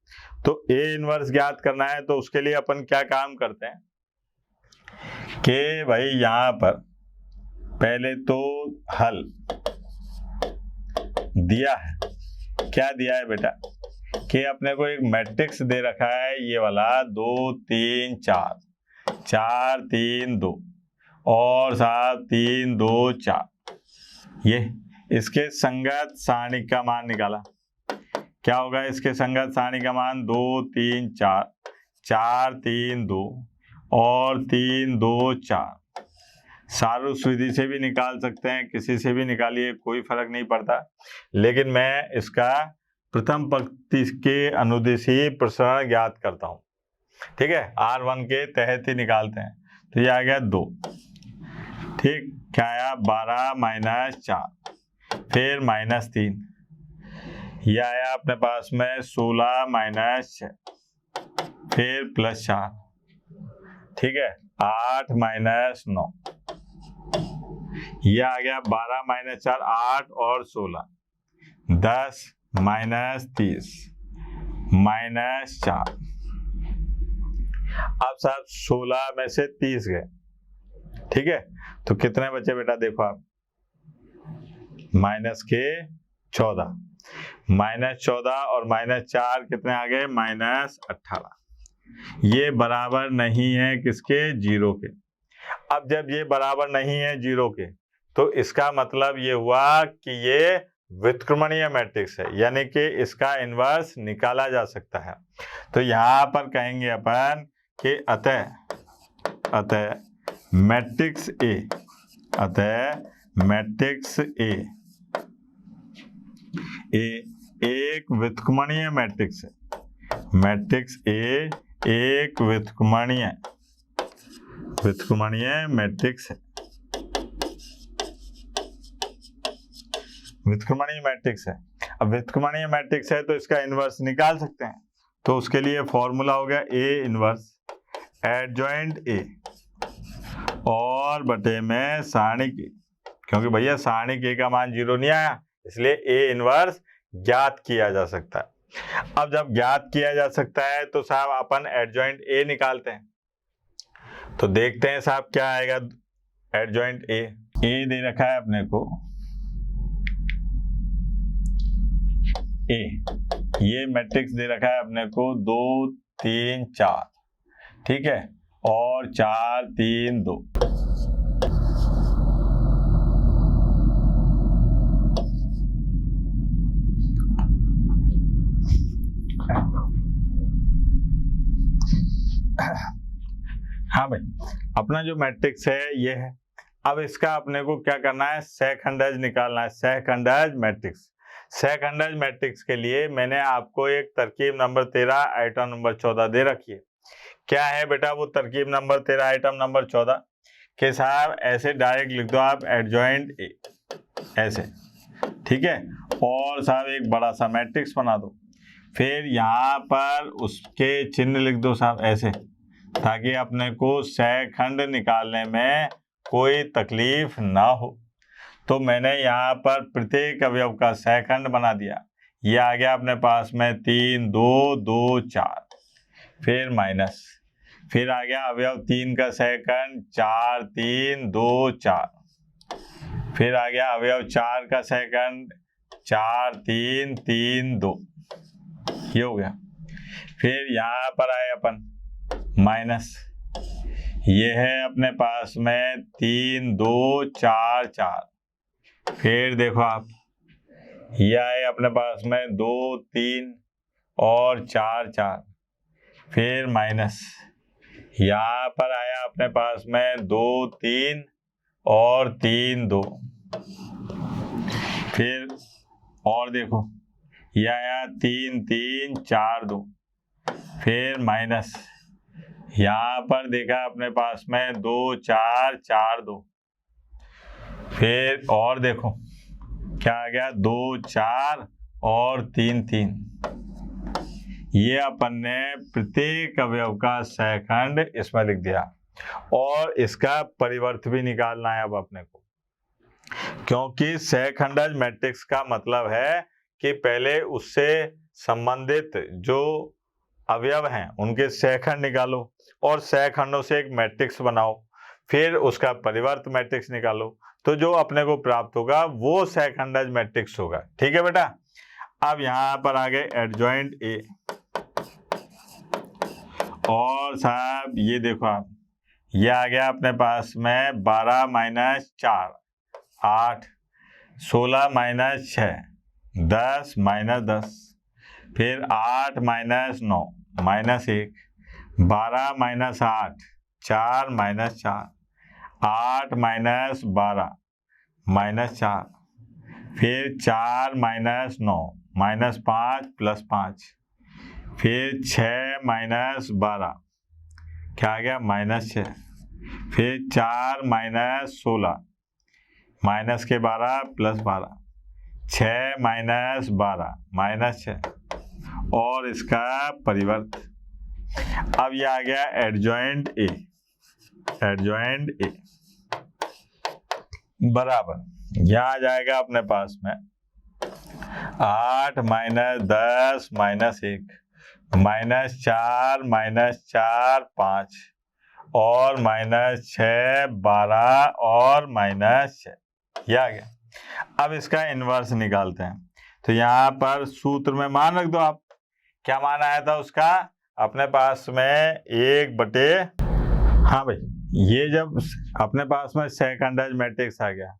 तो ए इनवर्स ज्ञात करना है तो उसके लिए अपन क्या काम करते हैं कि भाई यहाँ पर पहले तो हल दिया है, क्या दिया है बेटा कि अपने को एक मैट्रिक्स दे रखा है ये वाला 2 3 4 4 3 2 और 7 3 2 4, ये इसके संगत सारणी का मान निकाला। क्या होगा इसके संगत सारणी का मान, 2 3 4 4 3 2 और 3 2 4। सारूस विधि से भी निकाल सकते हैं, किसी से भी निकालिए, कोई फर्क नहीं पड़ता, लेकिन मैं इसका प्रथम पंक्ति के अनुदेशीय प्रसरण ज्ञात करता हूँ। ठीक है, R1 के तहत ही निकालते हैं। तो ये आ गया 2। ठीक, क्या आया 12 माइनस 4, फिर माइनस 3, ये आया अपने पास में 16 माइनस 6, फिर प्लस 4। ठीक है, 8 माइनस 9, ये आ गया 12 माइनस 4, 8 और 16, 10 माइनस 30 माइनस 4। अब साहब 16 में से 30 गए। ठीक है, तो कितने बचे बेटा, देखो आप, माइनस के 14, माइनस 14 और माइनस 4 कितने आ गए, माइनस 18। ये बराबर नहीं है किसके, 0 के। अब जब ये बराबर नहीं है 0 के, तो इसका मतलब ये हुआ कि ये व्युत्क्रमणीय मैट्रिक्स है, यानी कि इसका इन्वर्स निकाला जा सकता है। तो यहाँ पर कहेंगे अपन कि अतः मैट्रिक्स ए, अतः मैट्रिक्स ए एक व्युत्क्रमणीय मैट्रिक्स है। मैट्रिक्स ए एक व्युत्क्रमणीय मैट्रिक्स है। व्युत्क्रमणीय मैट्रिक्स है। अब व्युत्क्रमणीय मैट्रिक्स है तो इसका इन्वर्स निकाल सकते हैं। तो उसके लिए फॉर्मूला हो गया ए इन्वर्स एडजॉइंट ए और बटे में सारणिक ए, क्योंकि भैया सारणिक ए का मान 0 नहीं आया, इसलिए ए इन्वर्स ज्ञात किया जा सकता है। अब जब ज्ञात किया जा सकता है तो साहब अपन एडजॉइंट ए निकालते हैं। तो देखते हैं साहब क्या आएगा एडजॉइंट ए। ए दे रखा है अपने को ए, ये मैट्रिक्स दे रखा है अपने को 2 3 4, ठीक है, और 4 3 2। हाँ भाई, अपना जो मैट्रिक्स है ये है। अब इसका अपने को क्या करना है, सहखंडज निकालना है। सहखंडज मैट्रिक्स, सहखंडज मैट्रिक्स के लिए मैंने आपको एक तरकीब नंबर 13 आइटम नंबर 14 दे रखी है। क्या है बेटा वो तरकीब नंबर 13 आइटम नंबर 14 के साहब ऐसे डायरेक्ट लिख दो आप एडजॉइंट ए ऐसे, ठीक है, और साहब एक बड़ा सा मैट्रिक्स बना दो। फिर यहाँ पर उसके चिन्ह लिख दो साहब ऐसे, ताकि अपने को सहखंड निकालने में कोई तकलीफ ना हो। तो मैंने यहाँ पर प्रत्येक अवयव का सहखंड बना दिया। ये आ गया अपने पास में 3 2 2 4, फिर माइनस, फिर आ गया अवयव 3 का सहखंड 4 3 2 4, फिर आ गया अवयव 4 का सहखंड 4 3 3 2, ये हो गया। फिर यहाँ पर आए अपन माइनस, ये है अपने पास में 3 2 4 4, फिर देखो आप ये आए अपने पास में 2 3 और 4 4, फिर माइनस, यहाँ पर आया अपने पास में 2 3 और 3 2, फिर और देखो ये आया 3 3 4 2, फिर माइनस, यहाँ पर देखा अपने पास में 2 4 4 2, फिर और देखो क्या आ गया 2 4 और 3 3। ये अपन ने प्रत्येक अवयव का सहखंड इसमें लिख दिया और इसका परिवर्त भी निकालना है अब अपने को, क्योंकि सहखंडज मैट्रिक्स का मतलब है कि पहले उससे संबंधित जो अवयव हैं उनके सहखंड निकालो और सहखंडों से एक मैट्रिक्स बनाओ, फिर उसका परिवर्त मैट्रिक्स निकालो, तो जो अपने को प्राप्त होगा वो सहखंडज मैट्रिक्स होगा। ठीक है बेटा। अब यहाँ पर आ गए एडजॉइंट ए, और साहब ये देखो आप ये आ गया अपने पास में 12 माइनस 4 8, 16 माइनस 6 10 माइनस 10, फिर 8 minus 9 minus 1, 12 minus 8 4 minus 4, 8 minus 12 minus 4, फिर 4 माइनस 9 माइनस 5 प्लस 5, फिर 6 माइनस 12 क्या आ गया माइनस 6, फिर 4 माइनस 16 माइनस के 12 प्लस 12, 6 माइनस 12 माइनस 6 और इसका परिवर्त। अब ये आ गया एडजॉइंट ए, एडजॉइंट ए बराबर यहाँ आ जाएगा अपने पास में 8 माइनस 10 माइनस 1 माइनस 4 माइनस 4 5 और माइनस 6 12 और माइनस 6, यह आ गया। अब इसका इन्वर्स निकालते हैं, तो यहाँ पर सूत्र में मान रख दो आप। क्या मान आया था उसका अपने पास में 1/, हाँ भाई, ये जब अपने पास में सेकंडाइज मैट्रिक्स आ गया,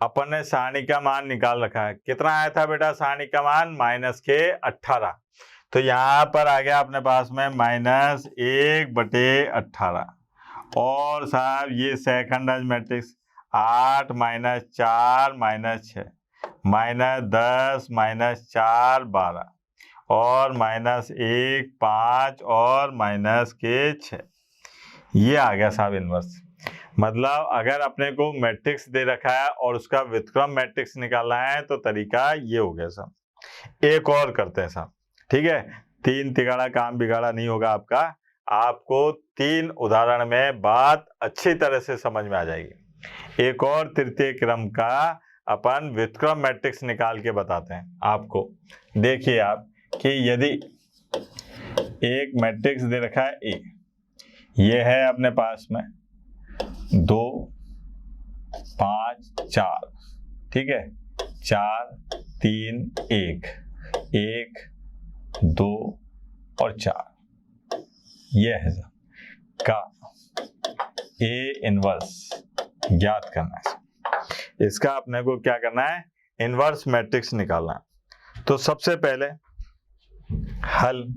अपन ने सारणी का मान निकाल रखा है। कितना आया था बेटा सारणी का मान? -18। तो यहाँ पर आ गया अपने पास में -1/18 और साहब ये सेकंडाइज matrix 8 minus 4 minus 6 minus 10 minus 4 12 और -1 5 और माइनस के 6, ये आ गया साहब इन्वर्स। मतलब अगर अपने को मैट्रिक्स दे रखा है और उसका व्युत्क्रम मैट्रिक्स निकालना है तो तरीका ये हो गया साहब। एक और करते हैं साहब, ठीक है, 3 तिगाड़ा काम बिगाड़ा नहीं होगा आपका। आपको 3 उदाहरण में बात अच्छी तरह से समझ में आ जाएगी। एक और तृतीय क्रम का अपन व्युत्क्रम मैट्रिक्स निकाल के बताते हैं आपको। देखिए आप कि यदि एक मैट्रिक्स दे रखा है ए, ये है अपने पास में 2 5 4, ठीक है, 4 3 1 1 2 और 4, ये है का ए इनवर्स ज्ञात करना है। इसका अपने को क्या करना है? इनवर्स मैट्रिक्स निकालना है। तो सबसे पहले हल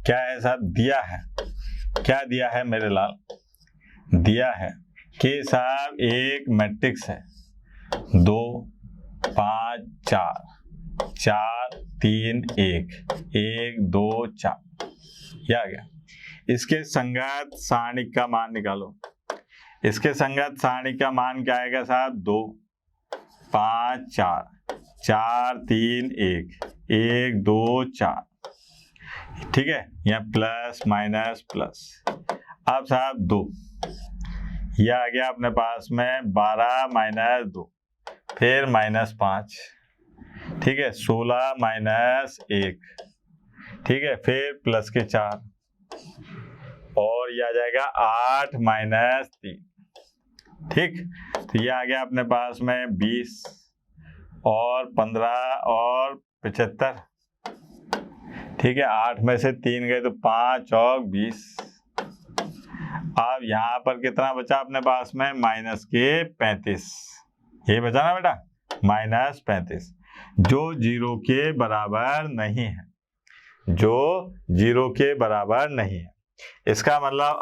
क्या है साहब? दिया है, क्या दिया है मेरे लाल? दिया है कि साहब एक मैट्रिक्स है 2 5 4 4 3 1 1 2 4, यह आ गया। इसके संगत सारणिक का मान निकालो। इसके संगत सारणिक का मान क्या आएगा साहब? 2 5 4 4 3 1 1 2 4, ठीक है, यहाँ प्लस माइनस प्लस। अब साहब 2, यह आ गया अपने पास में 12 माइनस 2, फिर -5, ठीक है, 16 माइनस 1, ठीक है, फिर प्लस के 4 और यह आ जाएगा 8 माइनस 3, ठीक। तो यह आ गया अपने पास में 20 और 15 और 75, ठीक है, 8 में से 3 गए तो 5 और 20। अब यहाँ पर कितना बचा अपने पास में? -35, ये बचा ना बेटा, -35, जो 0 के बराबर नहीं है, जो 0 के बराबर नहीं है। इसका मतलब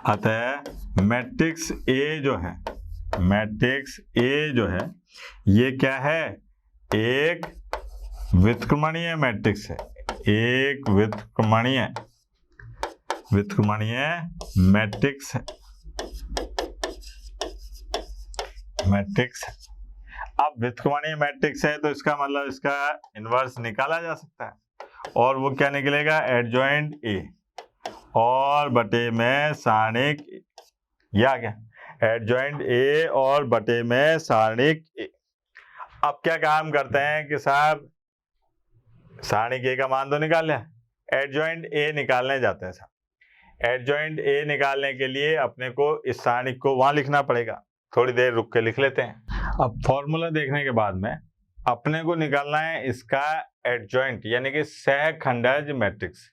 अतः मैट्रिक्स ए जो है, मैट्रिक्स ए जो है ये क्या है? एक व्युत्क्रमणीय मैट्रिक्स है, एक व्युत्क्रमणीय मैट्रिक्स है, मैट्रिक्स है। अब व्युत्क्रमणीय मैट्रिक्स है तो इसका मतलब इसका इन्वर्स निकाला जा सकता है, और वो क्या निकलेगा? एडजॉइंट ए और बटे में सारणिक ए, या क्या? एडजॉइंट ए और बटे में सारणिक ए। अब क्या काम करते हैं कि साहब सारणिक ए का मान तो निकाल लें, एडजॉइंट ए निकालने जाते हैं साहब। एडजॉइंट ए निकालने के लिए अपने को इस सारणिक को वहां लिखना पड़ेगा, थोड़ी देर रुक के लिख लेते हैं। अब फॉर्मूला देखने के बाद में अपने को निकालना है इसका एडजॉइंट, यानी कि सहखंडज मैट्रिक्स।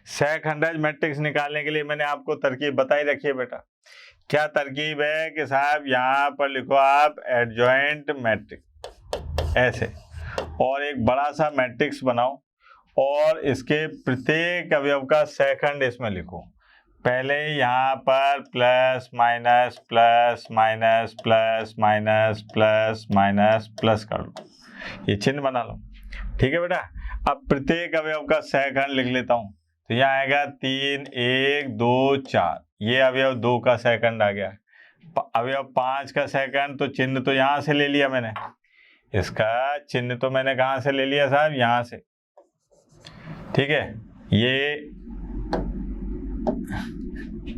सहखंडज मैट्रिक्स निकालने के लिए मैंने आपको तरकीब बताई रखी है बेटा। क्या तरकीब है कि साहब यहाँ पर लिखो आप एडजॉइंट मैट्रिक्स ऐसे, और एक बड़ा सा मैट्रिक्स बनाओ और इसके प्रत्येक अवयव का सहखंड इसमें लिखो। पहले यहाँ पर plus minus plus minus plus minus plus minus plus कर लो, ये चिन्ह बना लो। ठीक है बेटा, अब प्रत्येक अवयव का सहखंड लिख लेता हूँ। तो यहाँ आएगा 3 1 2 4, ये अवयव 2 का सहखंड आ गया। अवयव 5 का सहखंड, तो चिन्ह तो यहाँ से ले लिया मैंने, इसका चिन्ह तो मैंने कहाँ से ले लिया साहब, यहाँ से। ठीक है, ये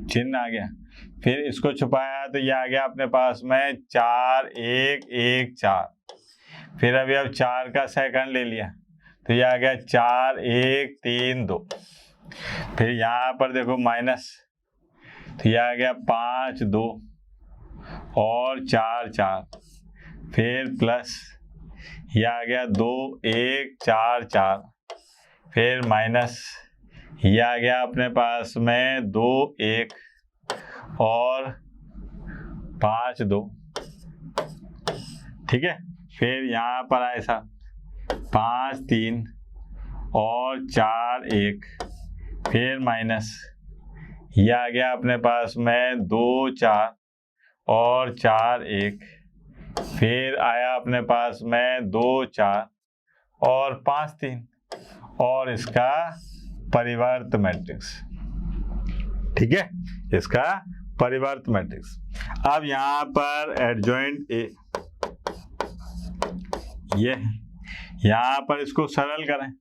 चिन्ह आ गया। फिर इसको छुपाया तो ये आ गया अपने पास में 4 1 1 4। फिर अवयव 4 का सहखंड ले लिया तो ये आ गया 4 1 3 2। फिर यहाँ पर देखो माइनस, तो ये आ गया 5 2 और 4 4। फिर प्लस, ये आ गया 2 1 4 4। फिर माइनस, ये आ गया अपने पास में 2 1 और 5 2। ठीक है, फिर यहाँ पर ऐसा 5 3 और 4 1। फिर माइनस, ये आ गया अपने पास में 2 4 और 4 1। फिर आया अपने पास में 2 4 और 5 3 और इसका परिवर्त मैट्रिक्स। ठीक है, इसका परिवर्त मैट्रिक्स। अब यहाँ पर एडजॉइंट ए, ये यहाँ पर इसको सरल करें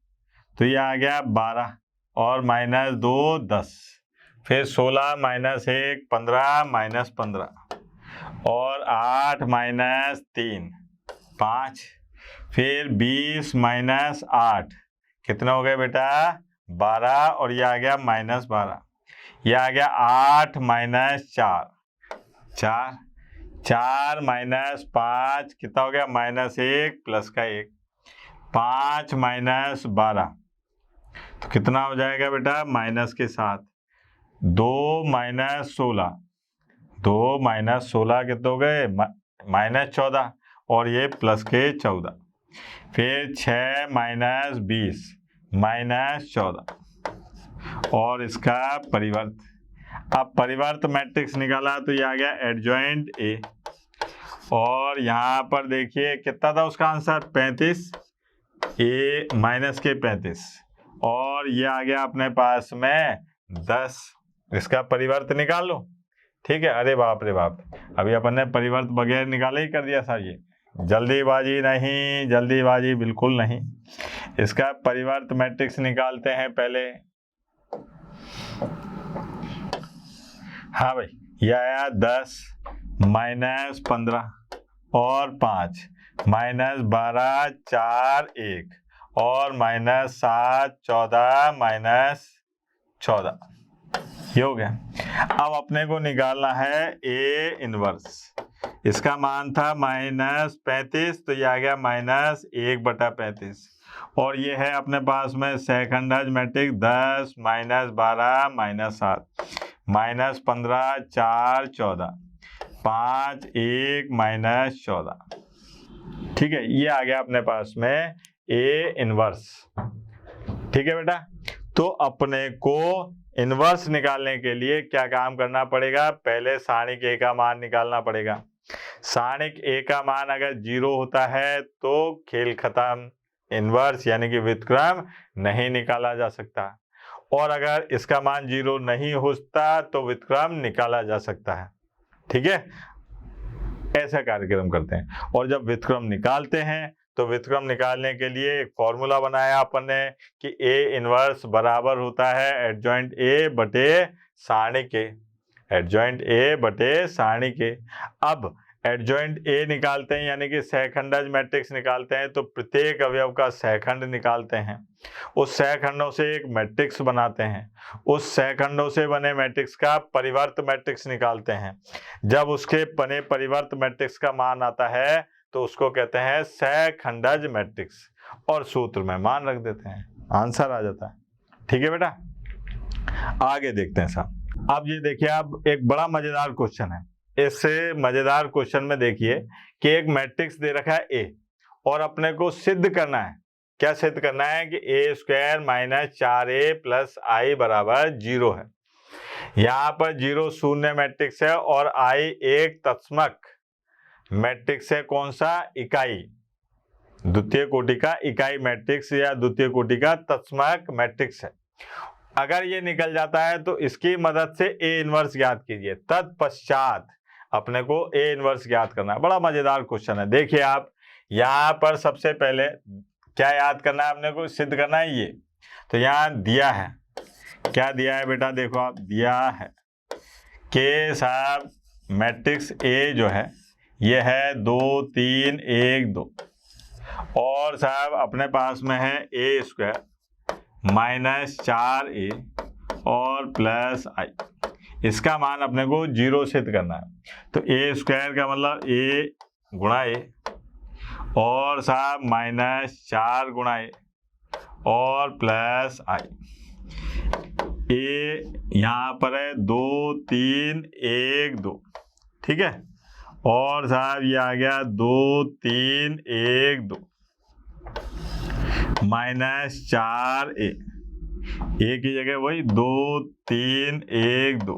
तो ये आ गया 12 और माइनस 2 10। फिर 16 माइनस 1 15 माइनस 15 और 8 माइनस 3 5। फिर 20 माइनस 8, कितने हो गए बेटा 12, और ये आ गया माइनस 12। ये आ गया 8 माइनस 4 4। 4 माइनस 5 कितना हो गया माइनस 1 प्लस का 1। 5 माइनस 12 तो कितना हो जाएगा बेटा माइनस के साथ 2 माइनस 16। 2 माइनस 16 कितने हो गए माइनस 14 और ये प्लस के 14। फिर 6 माइनस 20 माइनस 14 और इसका परिवर्त। अब परिवर्त मैट्रिक्स निकाला तो ये आ गया एडजॉइंट ए, और यहाँ पर देखिए कितना था उसका आंसर 35, ए माइनस के 35 और ये आ गया अपने पास में 10। इसका परिवर्त निकाल लो। ठीक है, अरे बाप रे बाप, अभी अपन ने परिवर्त बगैर निकाले ही कर दिया सर। ये जल्दीबाजी नहीं, जल्दीबाजी बिल्कुल नहीं। इसका परिवर्त मैट्रिक्स निकालते हैं पहले। हाँ भाई, ये आया 10 माइनस 15 और 5 माइनस 12 4 1 और माइनस 7 14 माइनस 14, ये हो गया। अब अपने को निकालना है ए इनवर्स। इसका मान था माइनस 35 तो ये आ गया माइनस 1/35 और ये है अपने पास में सेकंडज matrix 10 minus 12 minus 7 minus 15 4 14 5 1 minus 14। ठीक है, ये आ गया अपने पास में ए इनवर्स। ठीक है बेटा, तो अपने को इनवर्स निकालने के लिए क्या काम करना पड़ेगा, पहले सारणिक ए का मान निकालना पड़ेगा। सारणिक ए का मान अगर 0 होता है तो खेल खत्म, इनवर्स यानी कि व्युत्क्रम नहीं निकाला जा सकता, और अगर इसका मान 0 नहीं होता तो व्युत्क्रम निकाला जा सकता है। ठीक है, ऐसा कार्यक्रम करते हैं। और जब व्युत्क्रम निकालते हैं तो व्युत्क्रम निकालने के लिए एक फॉर्मूला बनाया अपन ने कि ए इनवर्स बराबर होता है एडजॉइंट ए बटे सारणिक ए, एडजॉइंट ए बटे सारणिक ए। अब एडजॉइंट ए निकालते हैं यानी कि सहखंडज मैट्रिक्स निकालते हैं, तो प्रत्येक अवयव का सहखंड निकालते हैं, उस सहखंडों से एक मैट्रिक्स बनाते हैं, उस सहखंडों से बने मैट्रिक्स का परिवर्त मैट्रिक्स निकालते हैं। जब उसके बने परिवर्त मैट्रिक्स का मान आता है तो उसको कहते हैं सहखंडज मैट्रिक्स, और सूत्र में मान रख देते हैं, आंसर आ जाता है। ठीक है बेटा, आगे देखते हैं साहब। अब ये देखिए, अब एक बड़ा मजेदार क्वेश्चन है। इससे मजेदार क्वेश्चन में देखिए कि एक मैट्रिक्स दे रखा है ए और अपने को सिद्ध करना है। क्या सिद्ध करना है कि ए स्क्वायर माइनस 4a प्लस आई बराबर 0 है। यहाँ पर 0 शून्य मैट्रिक्स है और I एक तत्समक मैट्रिक्स है। कौन सा? इकाई, द्वितीय कोटि का इकाई मैट्रिक्स या द्वितीय कोटि का तत्समक मैट्रिक्स है। अगर ये निकल जाता है तो इसकी मदद से ए इनवर्स ज्ञात कीजिए। तत्पश्चात अपने को ए इनवर्स ज्ञात करना है। बड़ा मजेदार क्वेश्चन है। देखिए आप यहाँ पर सबसे पहले क्या याद करना है, अपने को सिद्ध करना है ये। तो यहाँ दिया है, क्या दिया है बेटा? देखो आप, दिया है कि साहब मैट्रिक्स ए जो है ये है 2 3 1 2 और साहब अपने पास में है ए स्क्वायर माइनस 4a और प्लस आई। इसका मान अपने को 0 सिद्ध करना है। तो ए स्क्वायर का मतलब a गुणा ए और साहब माइनस 4 गुणा ए और प्लस आई। ए यहाँ पर है 2 3 1 2, ठीक है, और साहब ये आ गया 2 3 1 2 माइनस 4a, ए की जगह वही 2 3 1 2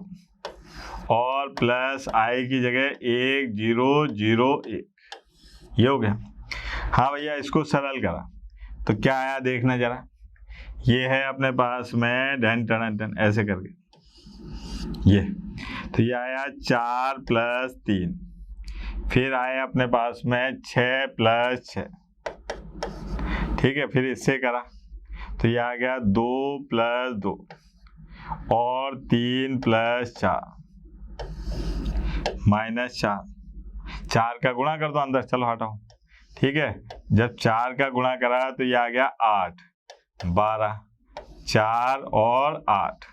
और प्लस आई की जगह 1 0 0 1। ये हो गया। हाँ भैया, इसको सरल करा तो क्या आया देखना जरा। ये है अपने पास में डन टन टन ऐसे करके ये, तो ये आया 4 प्लस 3, फिर आया अपने पास में 6 प्लस 6, ठीक है, फिर इससे करा तो ये आ गया 2 प्लस 2 और 3 प्लस 4 माइनस 4 का गुणा कर दो अंदर, चलो हटाओ, ठीक है। जब 4 का गुणा करा तो ये आ गया 8 12 4 और 8,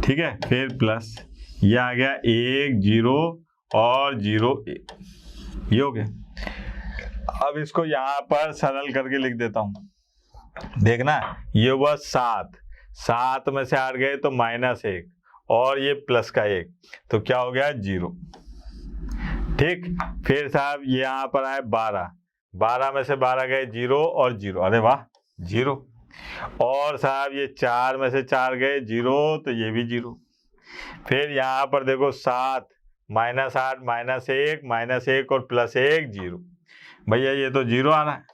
ठीक है, फिर प्लस ये आ गया 1 0 और 0 1। ये हो गया। अब इसको यहाँ पर सरल करके लिख देता हूँ। देखना, ये हुआ 7 में से 8 गए तो -1 और ये प्लस का 1, तो क्या हो गया 0, ठीक। फिर साहब ये यहाँ पर आए 12 में से 12 गए 0 और 0, अरे वाह 0, और साहब ये 4 में से 4 गए 0 तो ये भी 0। फिर यहाँ पर देखो 7 -8 -1 और +1 0, भैया ये तो 0 आ रहा है।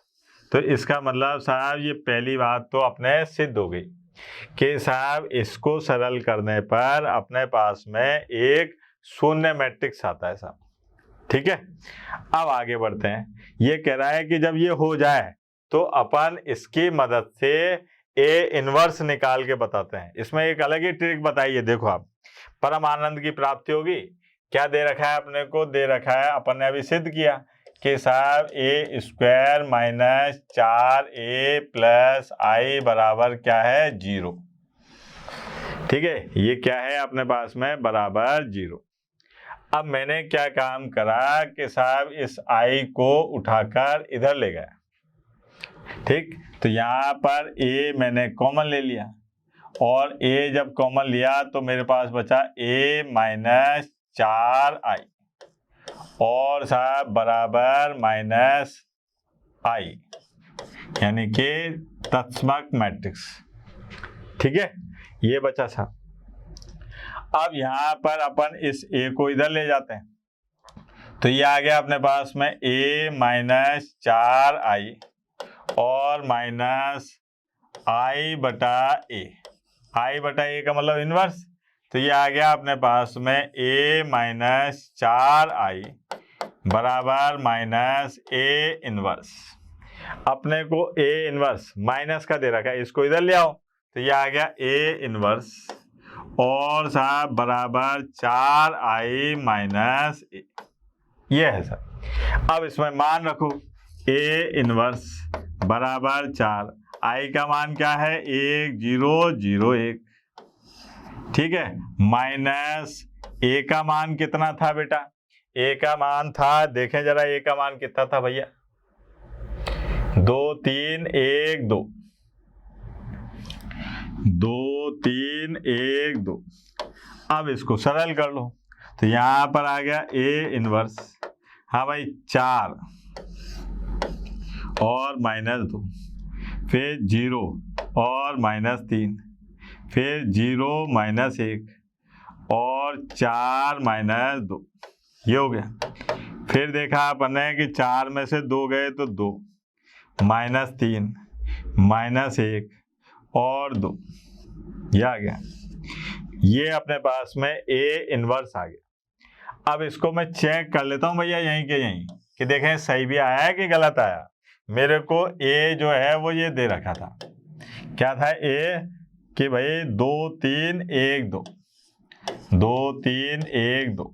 तो इसका मतलब साहब ये पहली बात तो अपने सिद्ध हो गई कि साहब इसको सरल करने पर अपने पास में एक शून्य मैट्रिक्स आता है साहब, ठीक है। अब आगे बढ़ते हैं। ये कह रहा है कि जब ये हो जाए तो अपन इसकी मदद से ए इनवर्स निकाल के बताते हैं। इसमें एक अलग ही ट्रिक बताइए। देखो आप, परम आनंद की प्राप्ति होगी। क्या दे रखा है अपने को? दे रखा है, अपन ने अभी सिद्ध किया कि साहब ए स्क्वायर माइनस 4a प्लस आई बराबर क्या है 0, ठीक है। ये क्या है अपने पास में? बराबर 0। अब मैंने क्या काम करा कि साहब इस आई को उठाकर इधर ले गया, ठीक। तो यहाँ पर ए मैंने कॉमन ले लिया और ए जब कॉमन लिया तो मेरे पास बचा a माइनस 4i और साहब बराबर -i, यानी कि तत्समक मैट्रिक्स, ठीक है। ये बचा साहब। अब यहाँ पर अपन इस a को इधर ले जाते हैं, तो ये आ गया अपने पास में a माइनस 4i और माइनस i बटा a। i बटा a का मतलब इनवर्स, तो ये आ गया अपने पास में a माइनस 4i बराबर माइनस a इनवर्स। अपने को a इनवर्स माइनस का दे रखा है, इसको इधर ले आओ, तो ये आ गया a इनवर्स और साहब बराबर 4i माइनस a। ये है सर। अब इसमें मान रखो a इनवर्स बराबर 4, i का मान क्या है? 1 0 0 1, ठीक है, माइनस a का मान कितना था बेटा? a का मान था, देखें जरा a का मान कितना था भैया? 2 3 1 2, 2 3 1 2। अब इसको सरल कर लो, तो यहाँ पर आ गया a इनवर्स, हाँ भाई 4 और -2, फिर 0 और -3, फिर 0 -1, और 4 माइनस 2, ये हो गया। फिर देखा अपन ने कि 4 में से 2 गए तो 2, माइनस 3, माइनस 1 और 2, ये आ गया। ये अपने पास में ए इनवर्स आ गया। अब इसको मैं चेक कर लेता हूं भैया यहीं के यहीं कि देखें सही भी आया है कि गलत आया। मेरे को ए जो है वो ये दे रखा था, क्या था ए कि भाई 2 3 1 2, 2 3 1 2।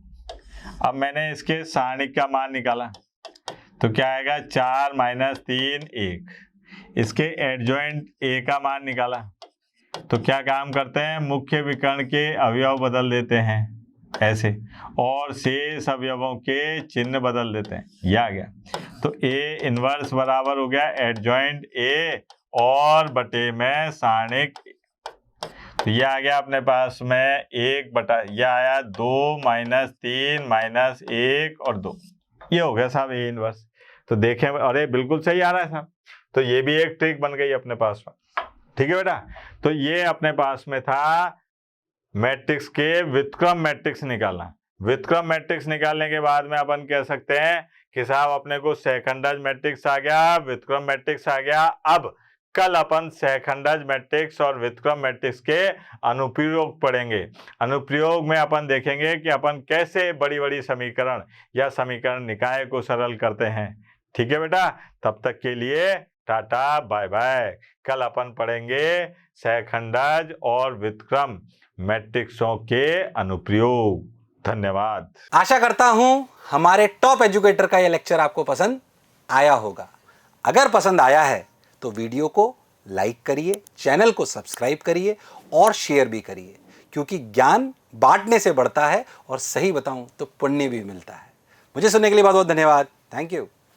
अब मैंने इसके सारणिक का मान निकाला तो क्या आएगा 4 माइनस 3 1। इसके एडजॉइंट ए का मान निकाला तो क्या काम करते हैं, मुख्य विकर्ण के अवयव बदल देते हैं ऐसे, और शेष अवयवों के चिन्ह बदल देते हैं, ये आ गया। तो ए इनवर्स बराबर हो गया एडजॉइंट ए और बटे में सारणिक। तो ये आ गया अपने पास में 1 बटा, यह आया 2 माइनस 3 माइनस 1 और 2, ये हो गया साहब ए इनवर्स। तो देखें, अरे बिल्कुल सही आ रहा है साहब। तो ये भी एक ट्रिक बन गई अपने पास में, ठीक है बेटा। तो ये अपने पास में था मैट्रिक्स के व्युत्क्रम मैट्रिक्स निकालना। व्युत्क्रम मैट्रिक्स निकालने के बाद में अपन कह सकते हैं कि साहब अपने को सेकंडज मैट्रिक्स आ गया, व्युत्क्रम मैट्रिक्स आ गया। अब कल अपन सेकंडज मैट्रिक्स और व्युत्क्रम मैट्रिक्स के अनुप्रयोग पढ़ेंगे। अनुप्रयोग में अपन देखेंगे कि अपन कैसे बड़ी बड़ी समीकरण या समीकरण निकाय को सरल करते हैं। ठीक है बेटा, तब तक के लिए टाटा बाय बाय। कल अपन पढ़ेंगे सेकंडज और व्युत्क्रम मैट्रिक्सों के अनुप्रयोग। धन्यवाद। आशा करता हूं हमारे टॉप एजुकेटर का यह लेक्चर आपको पसंद आया होगा। अगर पसंद आया है तो वीडियो को लाइक करिए, चैनल को सब्सक्राइब करिए और शेयर भी करिए, क्योंकि ज्ञान बांटने से बढ़ता है और सही बताऊं तो पुण्य भी मिलता है। मुझे सुनने के लिए बहुत बहुत धन्यवाद। Thank you.